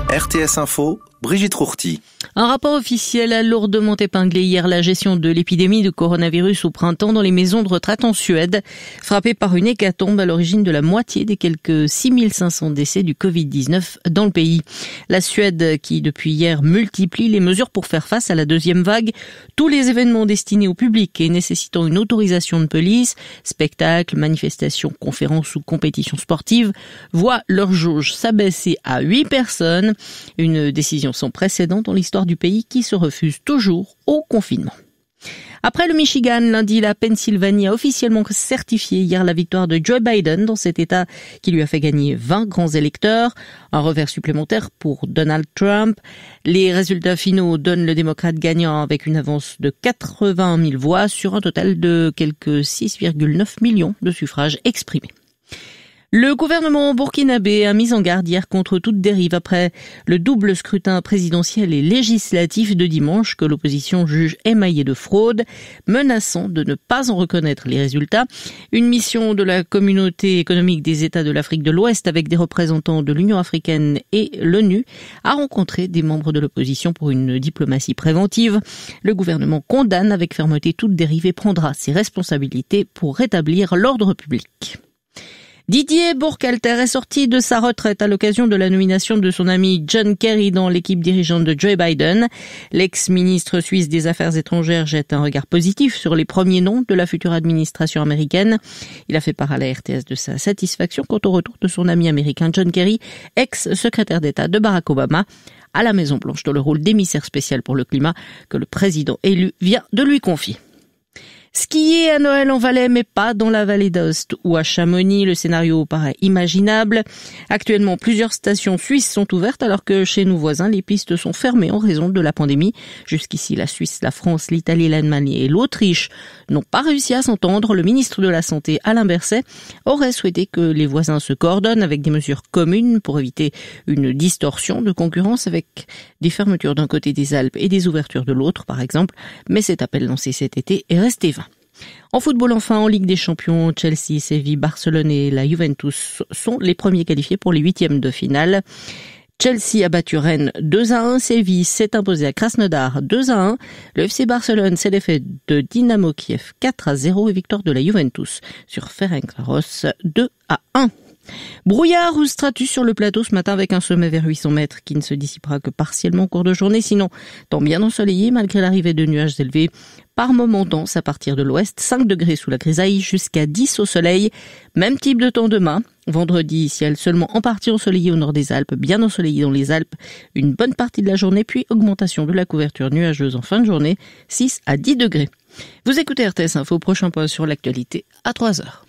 RTS Info, Brigitte Rourty. Un rapport officiel a lourdement épinglé hier la gestion de l'épidémie de coronavirus au printemps dans les maisons de retraite en Suède, frappée par une hécatombe à l'origine de la moitié des quelques 6500 décès du Covid-19 dans le pays. La Suède qui, depuis hier, multiplie les mesures pour faire face à la deuxième vague. Tous les événements destinés au public et nécessitant une autorisation de police, spectacles, manifestations, conférences ou compétitions sportives, voient leur jauge s'abaisser à 8 personnes. Une décision sans précédent dans l'histoire du pays qui se refuse toujours au confinement. Après le Michigan, lundi, la Pennsylvanie a officiellement certifié hier la victoire de Joe Biden dans cet État qui lui a fait gagner 20 grands électeurs. Un revers supplémentaire pour Donald Trump. Les résultats finaux donnent le démocrate gagnant avec une avance de 81 000 voix sur un total de quelques 6,9 millions de suffrages exprimés. Le gouvernement burkinabé a mis en garde hier contre toute dérive après le double scrutin présidentiel et législatif de dimanche que l'opposition juge émaillé de fraude, menaçant de ne pas en reconnaître les résultats. Une mission de la communauté économique des États de l'Afrique de l'Ouest avec des représentants de l'Union africaine et l'ONU a rencontré des membres de l'opposition pour une diplomatie préventive. Le gouvernement condamne avec fermeté toute dérive et prendra ses responsabilités pour rétablir l'ordre public. Didier Burkhalter est sorti de sa retraite à l'occasion de la nomination de son ami John Kerry dans l'équipe dirigeante de Joe Biden. L'ex-ministre suisse des Affaires étrangères jette un regard positif sur les premiers noms de la future administration américaine. Il a fait part à la RTS de sa satisfaction quant au retour de son ami américain John Kerry, ex-secrétaire d'État de Barack Obama, à la Maison-Blanche dans le rôle d'émissaire spécial pour le climat que le président élu vient de lui confier. Skier à Noël en Valais, mais pas dans la vallée d'Aoste ou à Chamonix, le scénario paraît imaginable. Actuellement, plusieurs stations suisses sont ouvertes alors que chez nos voisins, les pistes sont fermées en raison de la pandémie. Jusqu'ici, la Suisse, la France, l'Italie, l'Allemagne et l'Autriche n'ont pas réussi à s'entendre. Le ministre de la Santé, Alain Berset, aurait souhaité que les voisins se coordonnent avec des mesures communes pour éviter une distorsion de concurrence avec des fermetures d'un côté des Alpes et des ouvertures de l'autre, par exemple. Mais cet appel lancé cet été est resté vain. En football enfin, en Ligue des Champions, Chelsea, Séville, Barcelone et la Juventus sont les premiers qualifiés pour les huitièmes de finale. Chelsea a battu Rennes 2-1, Séville s'est imposé à Krasnodar 2-1, le FC Barcelone s'est défait de Dynamo Kiev 4-0 et victoire de la Juventus sur Ferencváros 2-1. Brouillard ou stratus sur le plateau ce matin avec un sommet vers 800 mètres qui ne se dissipera que partiellement au cours de journée, sinon temps bien ensoleillé malgré l'arrivée de nuages élevés. Par moments dense à partir de l'ouest, 5 degrés sous la grisaille jusqu'à 10 au soleil. Même type de temps demain. Vendredi, ciel seulement en partie ensoleillé au nord des Alpes, bien ensoleillé dans les Alpes une bonne partie de la journée, puis augmentation de la couverture nuageuse en fin de journée, 6 à 10 degrés. Vous écoutez RTS Info, prochain point sur l'actualité à 3h.